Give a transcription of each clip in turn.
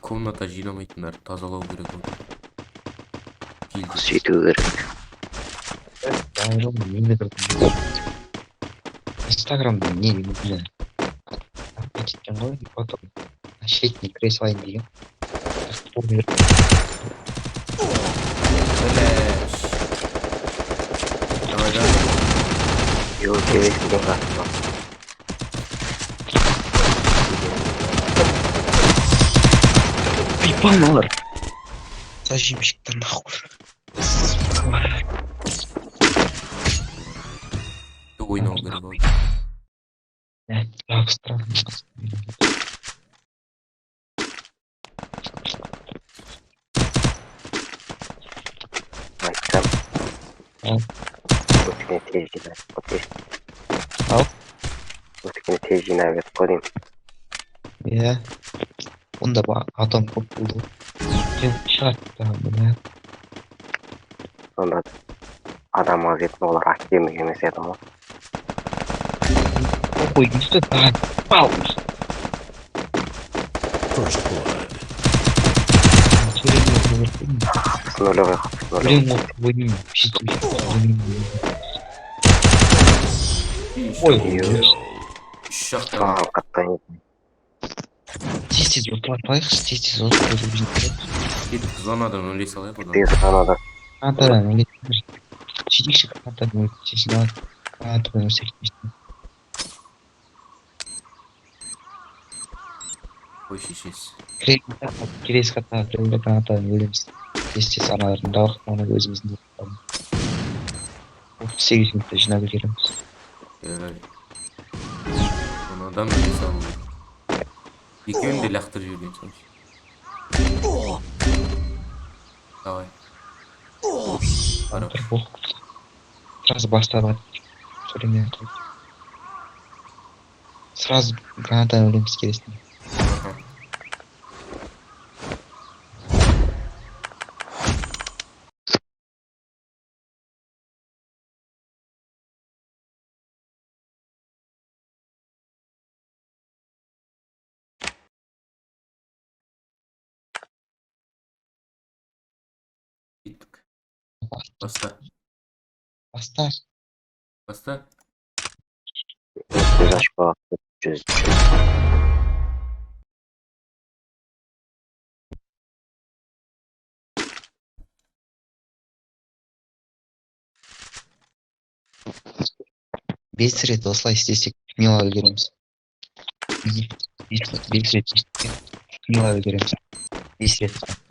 комната жинамайтындар, тазалау керек ау. Сөйту керек. Инстаграмда не білмеймін. Кеткен ғой, потом шетіне кіре салайын деген. Бляш. Давай, да. Yok gerekli katma. Пипаналар. Зажимщик-то нахуй. Ойнау керек ау. Как странно. Айтсам. Ал. Өткені тез жинап қойып. Ал. Өткені тез жинап қойдым. Иә. Онда адам көп болды. Шығады міне. Сонда адам аз етін олар активный емес еді ғой. Ой, işte daha pau. First blood. С нулевых. Блин, ойним. Ой, Үш жақтан. Қаттан тез ұтылатпайықшы, тез ұтылатпайықшы. Кетіп зонадан өлей салайық одан. тез ғана да. Қантадан өлетіңдер. Сөйтейікші қантадан өлетсесін ал. Қантадан өлсек. Ой, шешесі. Келесі қатаға кірілді қантадан өлеміз. Тез аналардың дауықтығына өзіміздің ұтылатпайын. 38 минутта жинап үлгереміз. Зонадан өлей салу. Екеуін де лақтырып жіберген соң. Давай. Қарап. Сразу бастап сөйлемей қойып. Сразу гранатадан өлеміз келесің. Кеттік. Баста. Баста. Көз ашпақ. Жүз. Бес рет осылай істесек мила үлгереміз. 5 рет мила үлгереміз. 5 рет.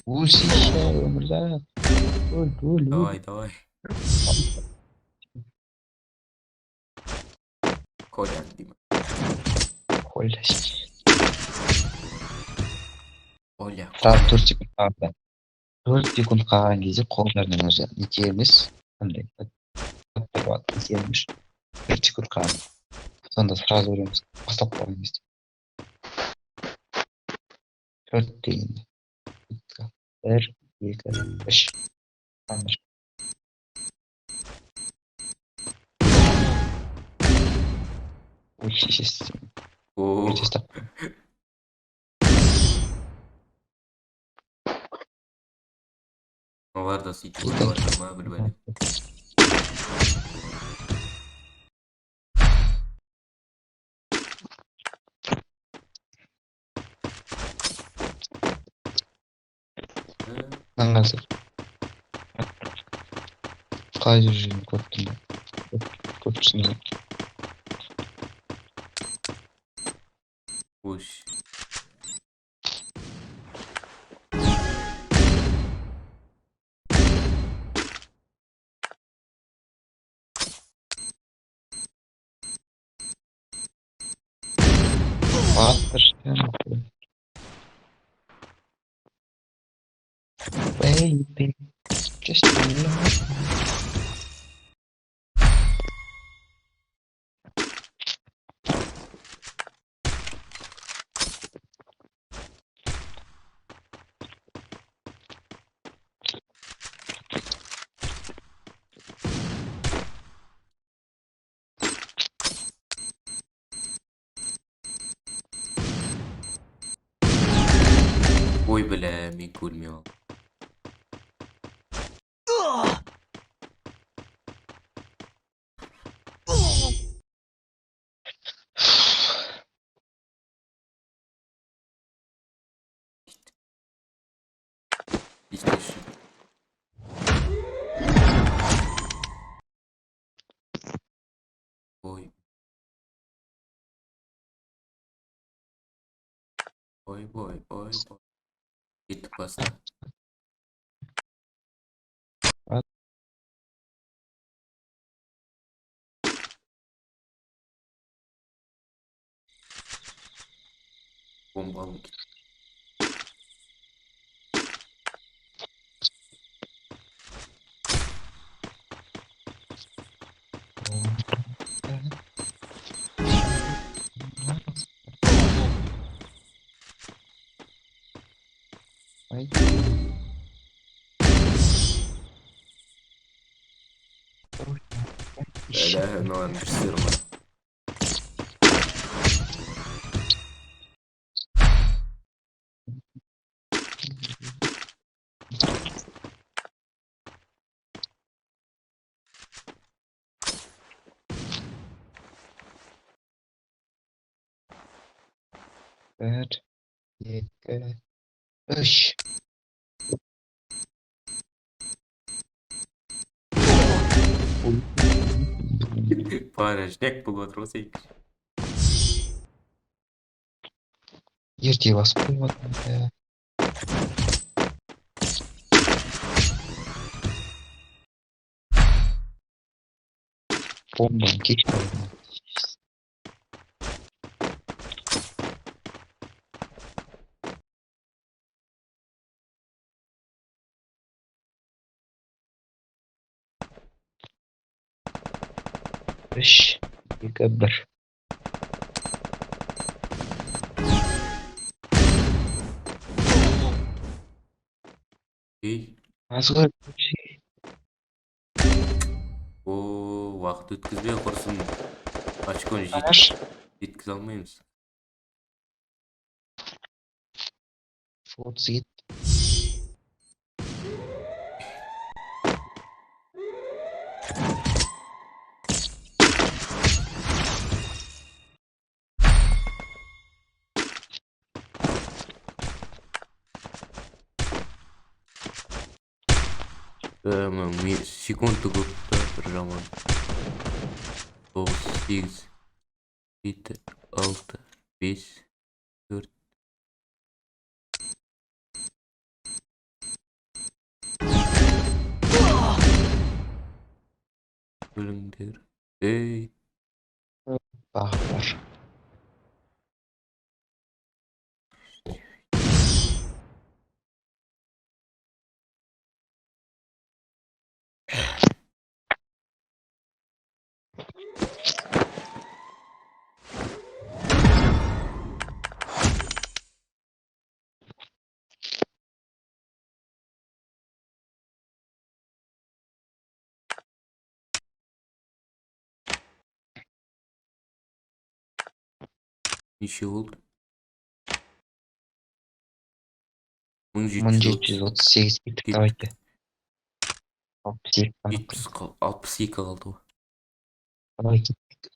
Өлші өмірзақ. Өл. Давай. Коля, деймін. Коля. Оля. 4 секунд қалды. 4 секунд қалған кезде қолдарының өзі нете емес. Қандай? Нете 4 секунд қалды. Сонда сразу өлеміз. Бастап қалған кезде. 4 дегенде. 1, 2, 3. Ой, шешесі. Өте стап. Олар да сөйтіп ойлап жатыр ма, білмәдім. Қазір. Қай жүрген көптің. Көптің. Ой. Baby, just мен көрмей алдым. Естественно. Ой. Ой. Кеттік баста. Бомбалым кетті. Ай. Әлі маған бір сыр бар. Bir, iki, üç. Порожняк болып отыр ғой сен. Ерте басып қойып отырмын. Бомбаны кеш қойдым. Үш, екі, бір. Ей, Аз ғой. уақыт өткізбей құрсын. Очконы Аш. жеткізе алмаймыз. 37. Секунды көп та бір жаман. 9, 8, 7, 6, 5, 4. Өліңдер. Ей. Бағдар. Неше болды? 1738 биттік давайте. 62 қалды ғой. Давай кеттік.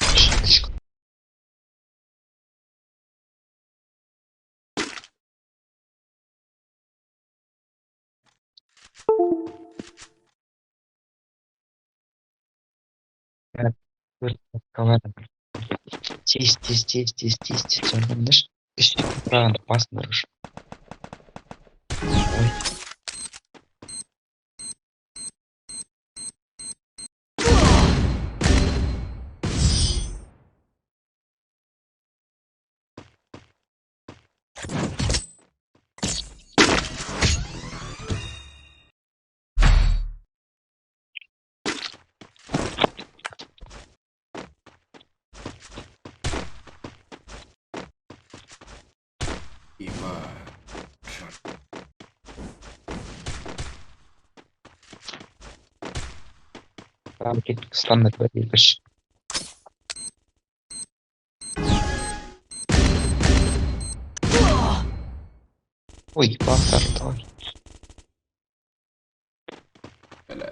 Тез. Сонда үстіне құранды басыңдар үш. Құранды кеттік стандарт бір екіш. Ой, бақтар давай. Әлі.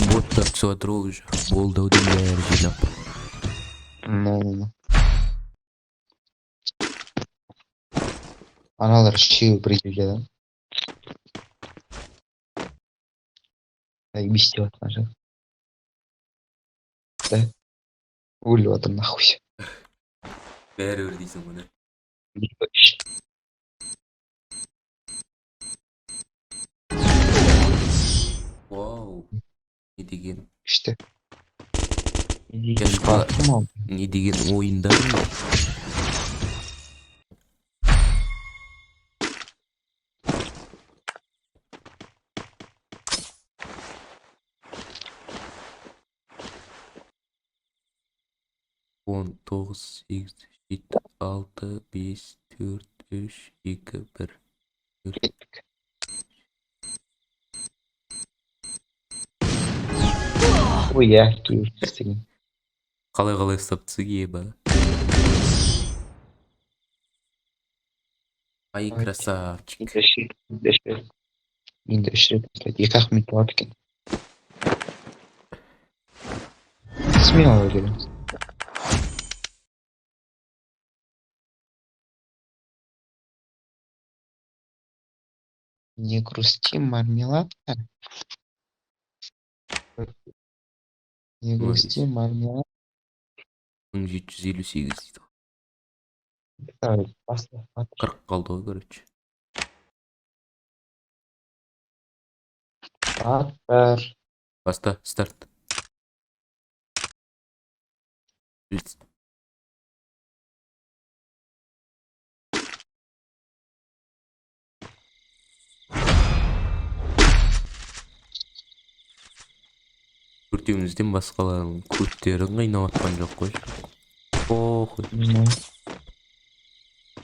Боттар түсіп жатыр ол уже. Болдаудың бәрі жинап. Ну. Аналар үшеуі бірге келеді. Заебись деп жатқан шығар. Да? Өліп жатыр нахуй. Бәрі бір дейсің мұны. Вау. Не деген. Күшті. Яшқа. Бақтым ал. Не деген ойындар ма? Он, 9, 8, 7, 6, 5, 4, 3, 2, 1. Кеттік. Ой, иә, істеген. Қалай ұстап түсіге ба? Ай, красавчик. Енді үш рет ұстайды. 2-ақ минут болады екен. Смело келем. Не грусти, мармеладка. Не грусти, мармелад. 1758 дейді. Давай, баста. 40 қалды ғой, короче. Аттар. Баста, старт. Төртеумізден басқалардың көттерін қайнап атқан жоқ қой. Охуй.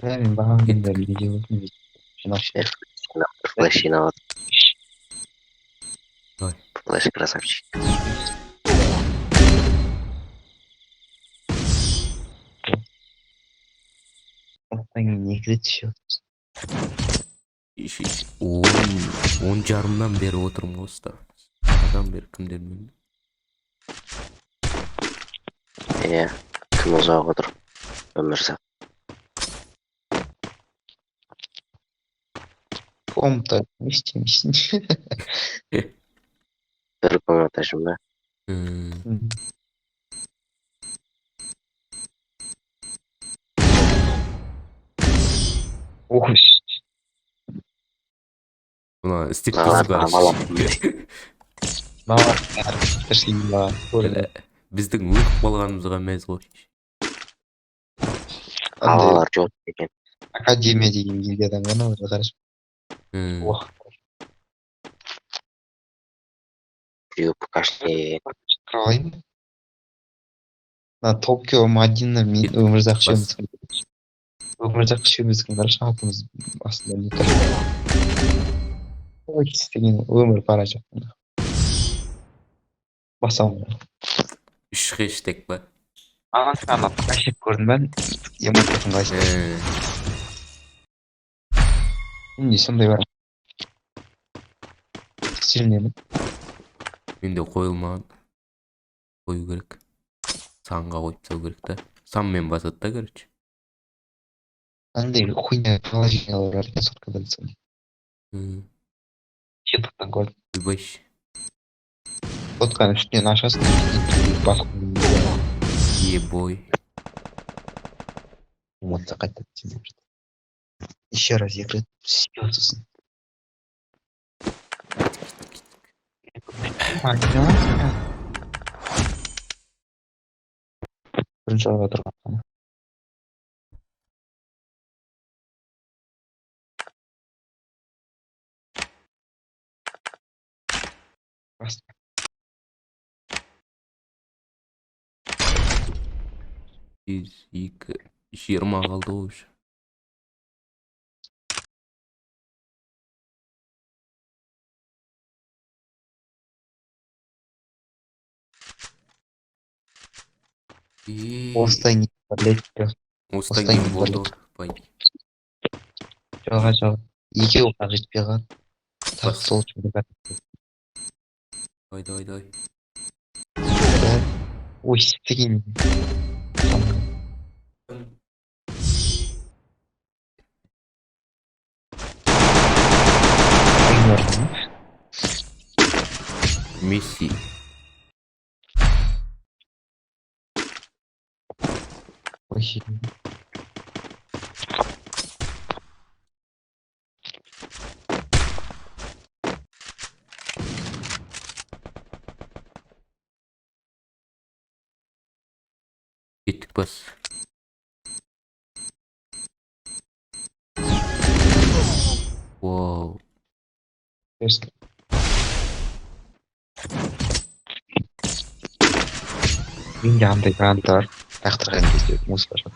Мен бағам күндер видео жинап Флеш жинап. Давай. Флеш красавчик. одан кейін 2 рет ішіп. 10 жарымнан бері отырмын осыда. Арадан бері кімдермен? Иә, кім ұзақ отыр? Өмірзақ. Комната не істемейсің. Бір комната жұмда. Ой. Мына стриптиз бар. Біздің өліп қалғанымызға мәз ғой. Балалар жоқ екен. Академия деген гильдиядан ғана өзі қараш. Біреу покашли. Қалайын? Токио Мадина мен өмірзақ үшеуміз. Өмірзақ үшеуміздің қараш атымыз астында не тұр. Ой, істеген өмір бара жатқан. Басам. 3 хэштег ба? Ана покашек көрдім бән. Емоциясын қайсы. Менде сондай бар. Сильнемін. Менде қойылмаған. Қою керек. Санға қойып тастау керек та. Санмен басады да, короче. Андай хуйня приложениялар бар екен соткада десең. Шетықтан көрдім. Үйбайшы. Сотканың үстінен ашасың. Басқын. Ебой. Эмоция қайтады. Еще раз екі рет сүйесісің. Бірінші арға тұрған. Баста. 2, 20 қалды ғой уже. Осыдан кейін бірлет. Осыдан кейін болды ғой. Жалға. Екеуі қақ жетпей қалды. Тағы Бас. сол үшін Давай. ой істеген Месси. ой Кеттік бас. Вау. Просто менде андай грант бар лақтырған кезде музыка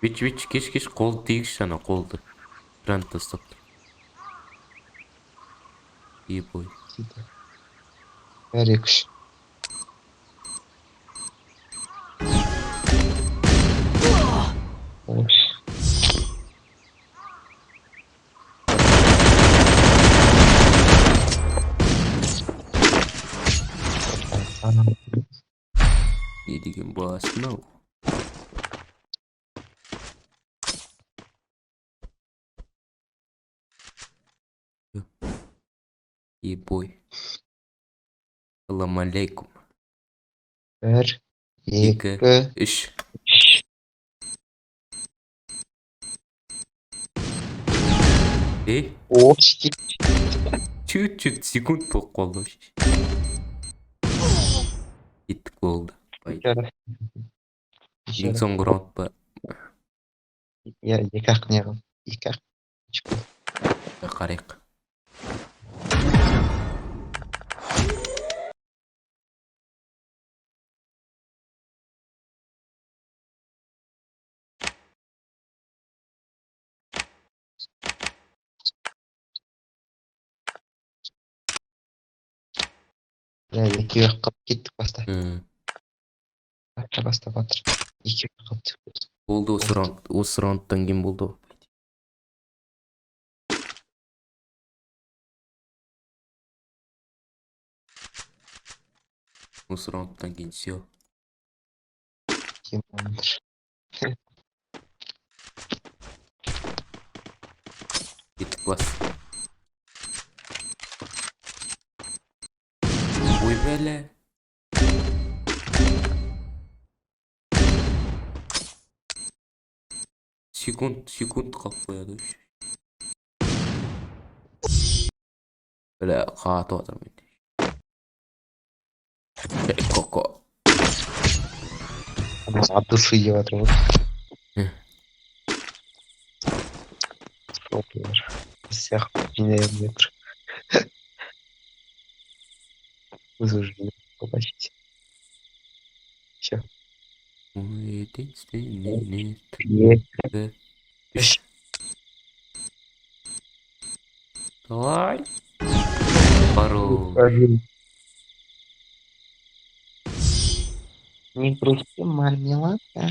Вич, кеш, қолды тегіш жана қолды. Грант тастап тұр. Ебой. бәрі екі үш ой Не деген бас мынау. Ебой. Салам алейкум. бір Екі, екі үш. үш о Чуть-чуть секунд болып қалды. Кеттік болды. Ең соңғы раунд па? иә екі ақ не қылды екі ақ Қарайық. иә екеуі ақ қалып кеттік баста баста батыр екеуі ақ қалып Болды осы раундтан кейін болды. Осы раундтан кейін все. Кеттік бас. Ой бәлі. Секунд қалып қояды. Бәлі қатып атыр менде. Коко. от души деп жатыр ғой сопылар сияқты жинай алмай тұр өзі уже почти все Единственный нет. екі Үш. Давай. Хорош. не грусти мармеладка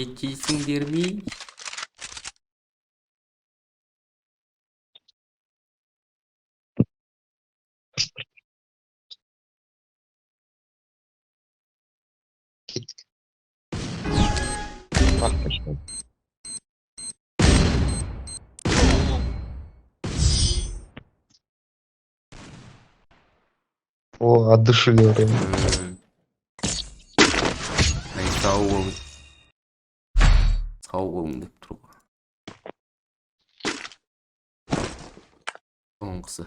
Етейсіңдер ме? кеттік о от души деп жатыр Ай, сау болың. Сау болың деп тұр ғой. Соңғысы.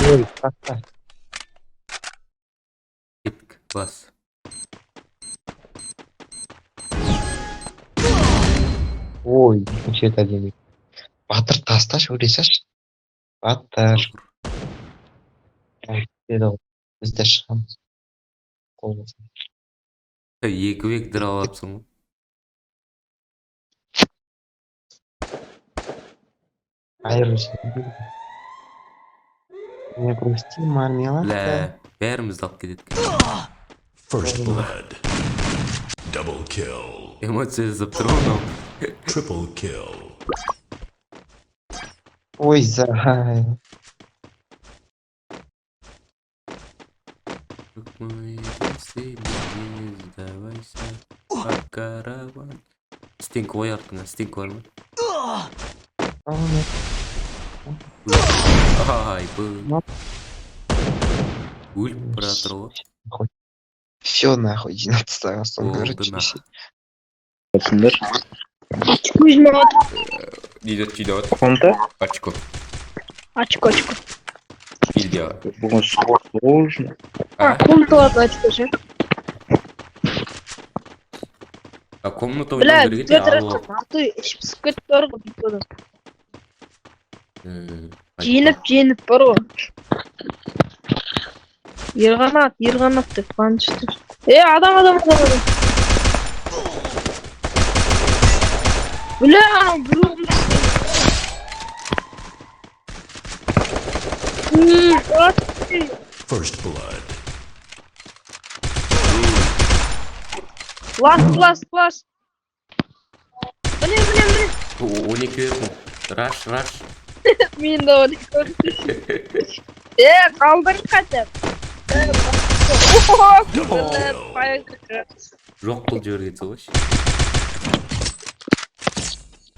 ой тақта Кеттік бас. ой екінші рет әдемі Батыр таста сөйлесеш. Батыр. Деді ол. Біз де шығамыз. Қол болсын. Екі вектор алапсың ғой. Айырылсын. Не грусти, мармеладка. Бля, бәрімізді алып кетеді. First blood. Double kill. Эмоция жасап тұр ғой мынау. Triple kill. Ой, зай. Сдавайся, как караван. Стенка ой артыңа, стенка бар ма? Ай, бұл. Өліп бара тұр ғой. Все нахуй, 12 сон Болды, короче. нахуй. Кузьма, Жидет. Комната? Очко. очко. Илья. Бүгін спорт сложно. Комната очко же. А комната Бля, ойнау керек екен, алып. а то ішіп пісіп кетіп бар ғой бүйтіп. Жиынып. Жиініп бар ғой. Ерғанат деп қуанышты. Адам. Бля, анау бір оғымды. First blood. Лас. Блин. 12 верху. Раш. Мен де оны көрдім. Қалдың қатып. Жоқ бұл жібергенсі ғой.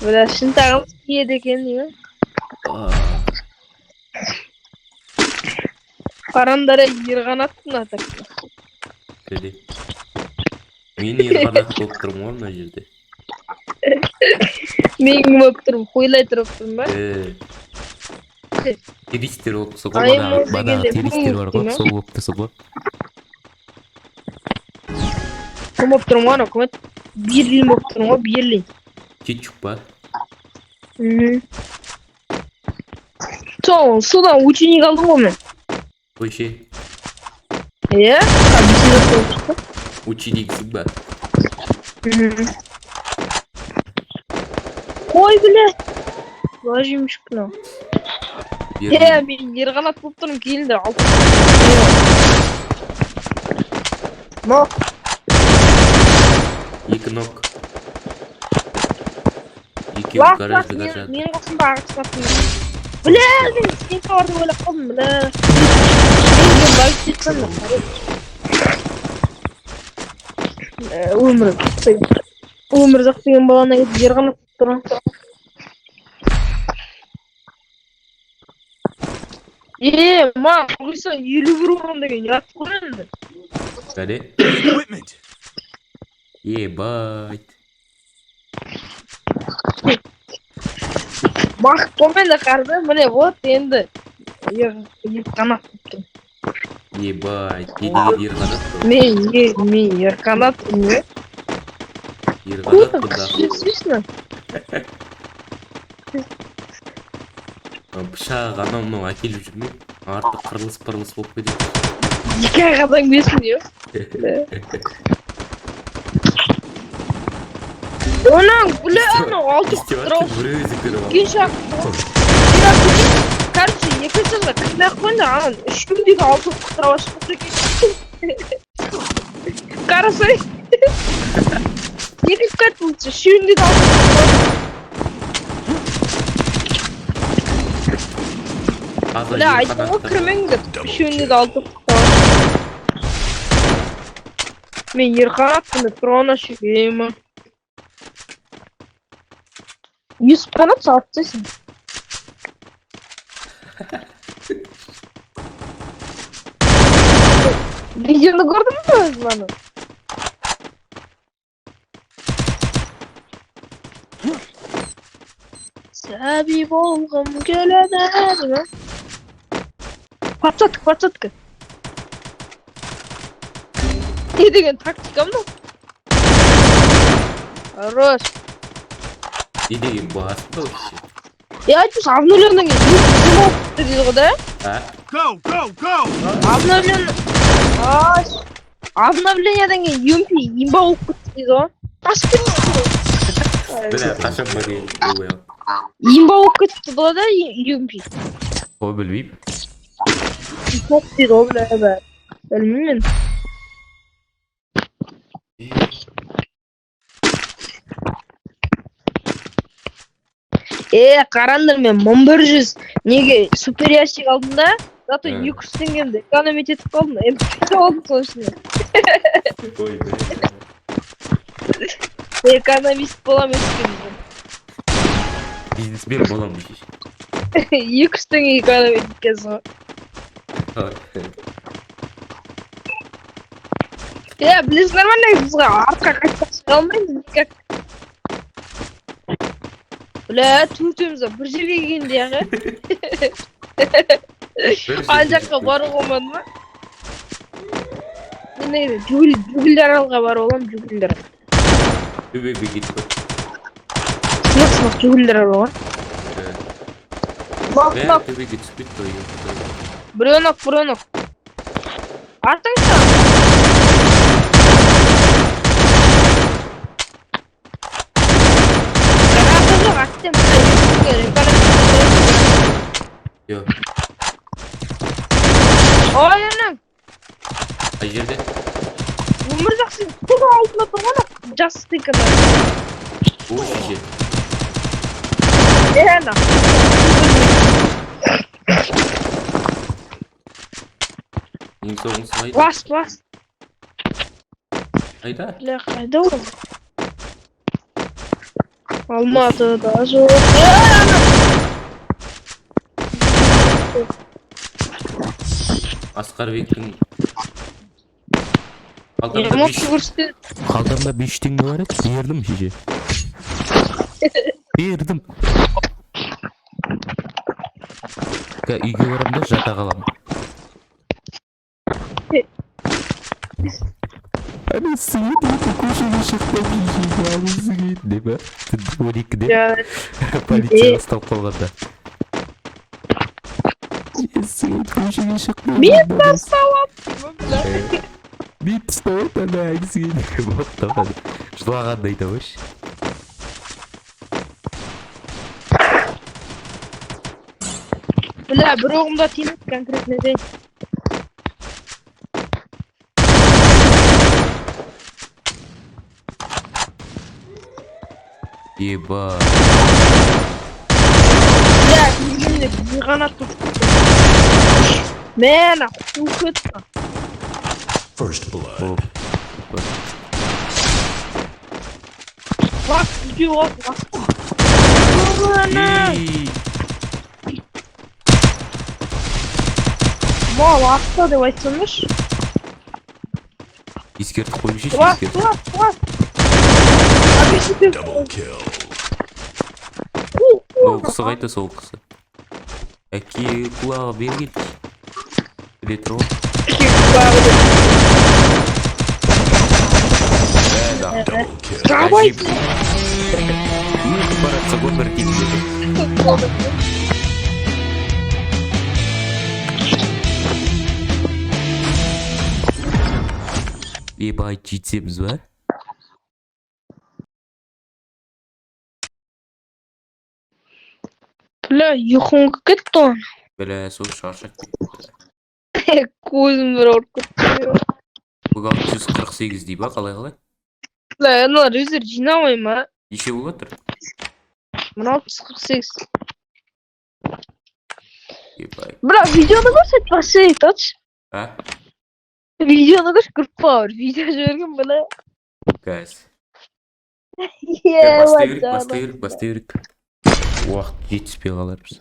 Бля, шын тағым киеді екен, не? Қарандар ерғанаттың атақты. Кәде. Мен ерғанат болып тұрмын ғой мына жерде. Мен кім болып тұрмын, қойлай тұрып тұрмын ба? Теристер болып тұрсы ғой, Айым ол бадағы дегенде теристер бар ғой, бұл сол болып тұрсы ғой. Кім болып тұрмын ғой, көмет? Берлин болып тұрмын ғой, Берлин. Кетчуп па? Содан ученик алдым ғой мен. Қойше, Беседа болып шықты. учениксің ба? Ой, бля. Лажимыш күнау. Берлин. Мен ерғанат болып тұрмын, келіндер алып. Мо, Екі нок. Екеуі гаражды қажады. мен қосымда ағыштаппын. Бля, мен сен барды ойлап қалдым, бля. Мен байып кетсем де, өмір зақ деген баланы кетіп ерғанат болып тұрмын. Ма, қойса 51 орын деген ят қой енді. Кәде? Equipment. Ебайт. Бақыт қолмен де қарды, міне вот енді. Ерқанат болып тұрмын. Ебайт. Едіген ерғанат қой. Мен ерқанат не? Ерғанат бұнда. Слышно? Пышақ анау мынау әкеліп жүрме. Арты қырылыс болып кетеді. Екі ағадан бесін еу. Оның, бля, анау алты құтырау. бір өзі көріп алды. Кен шақ. Короче, екі жылға кітнақ қойында, анау үшкімдегі алты құтырау шықты екен. Қарасай. Екі кәт бұлтшы, үшкімдегі алты құтырау. Бля, айтты ғой кірмеңдер. Үшкімдегі алты құтырау. Мен ерқанатпын деп тұрғана шекеймі. Юсіп қанат сауыптайсың. Видеоны көрдің бі өзім аны? Сәби болғым келеді. Пацатка. Не деген тактика мынау? Хорош. Не деген басында вообще. Ya айтпыз обновленный не болыпты дейді ғой да? Обновлениядан кейін UMP имба болып кетті дейді ғой. Бля, қашан барайын? Имба болып кетті ғой да UMP. Ой, білмеймін. Топ дейді ғой бля. Білмеймін. Қараңдар мен 1100 неге супер ящик алдым да, зато 200 теңгемді экономить етіп қалдым. МП алдым соның ішінде. Ой, бля. Экономист боламын өскенде. Бизнесмен боламын шеш. 200 теңге экономить еткенсің ғой. Білесің нормально бізға артқа қайтсақ шыға алмаймыз никак. Бля, төртеуміз бір жерге келгенде яғы. Ана жаққа баруға болмады ма? Мен жүгілдер аралға барып аламын, жүгілдер. Төбеге кетіп қой. Сынақ жүгілдер аралға. Бля, төбеге түсіп кетті ғой. Біреу нок. Артыңша. Аттым. Йо. Ой, анам. Қай жерде? Өмір жақсы тұр алдына тұрған жасы текені. Ой, шеше. Ана. Ең соғыңсы қайда? Бас. Қайда? Бля, қайда ол? Алматыда жоқ. Асқарбектің Эмоция көрсетті. қалтамда 5 теңге бар еді, бердім шеше. Бердім. Үйге барам да жата қалам. Ана свет ете көшеге шықтым шеше, алысы кетті ба? 12-де полиция ұстап қалғанда. Свет көшеге шықтым. Мен бастауап. Мен ұстауап ана әңгісі кетті. Боқтамады. Жылағанды айта баш. Бля, бір оғымда тиініп конкретно ден. Еба. Бля, келгенде бір ғана тұрып. Мен ақыл кетті. First blood. Бак, үйде оғыз басқа. Мал ақта деп айтсаңыш. Ескертіп қойып шеш, Туас. Double kill. Ол қысы қайта сол қысы. Әке құлағы берген. Біле тұр ғой. Double kill. Қабайсың. Баратса көмір кетті. Ебай, жетсеміз ба? Бля, ұйқым кетті ғой. Бля, сол шаршап кетті. Көзім бір ауырып кетті. Бұл 648 дей ба, қалай? Бля, аналар өздері жинамай ма? Неше болып отыр? 1648. Ебай. Бля, видеоны көрсет, бассейк, татшы. А? Видеоны көрсет, көріп бауыр. Видео жіберген, бля. Кәз. Ебай, Бастай берік. Уақыт жетіспей қалармыз.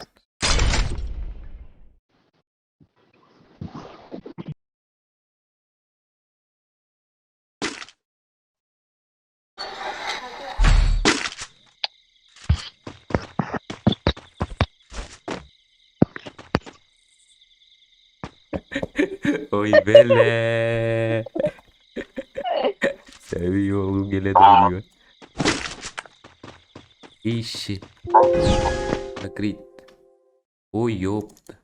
Ой, бәле. Сәби олғым келеді ғой. Иші. Закрыть. Ой, ёпта.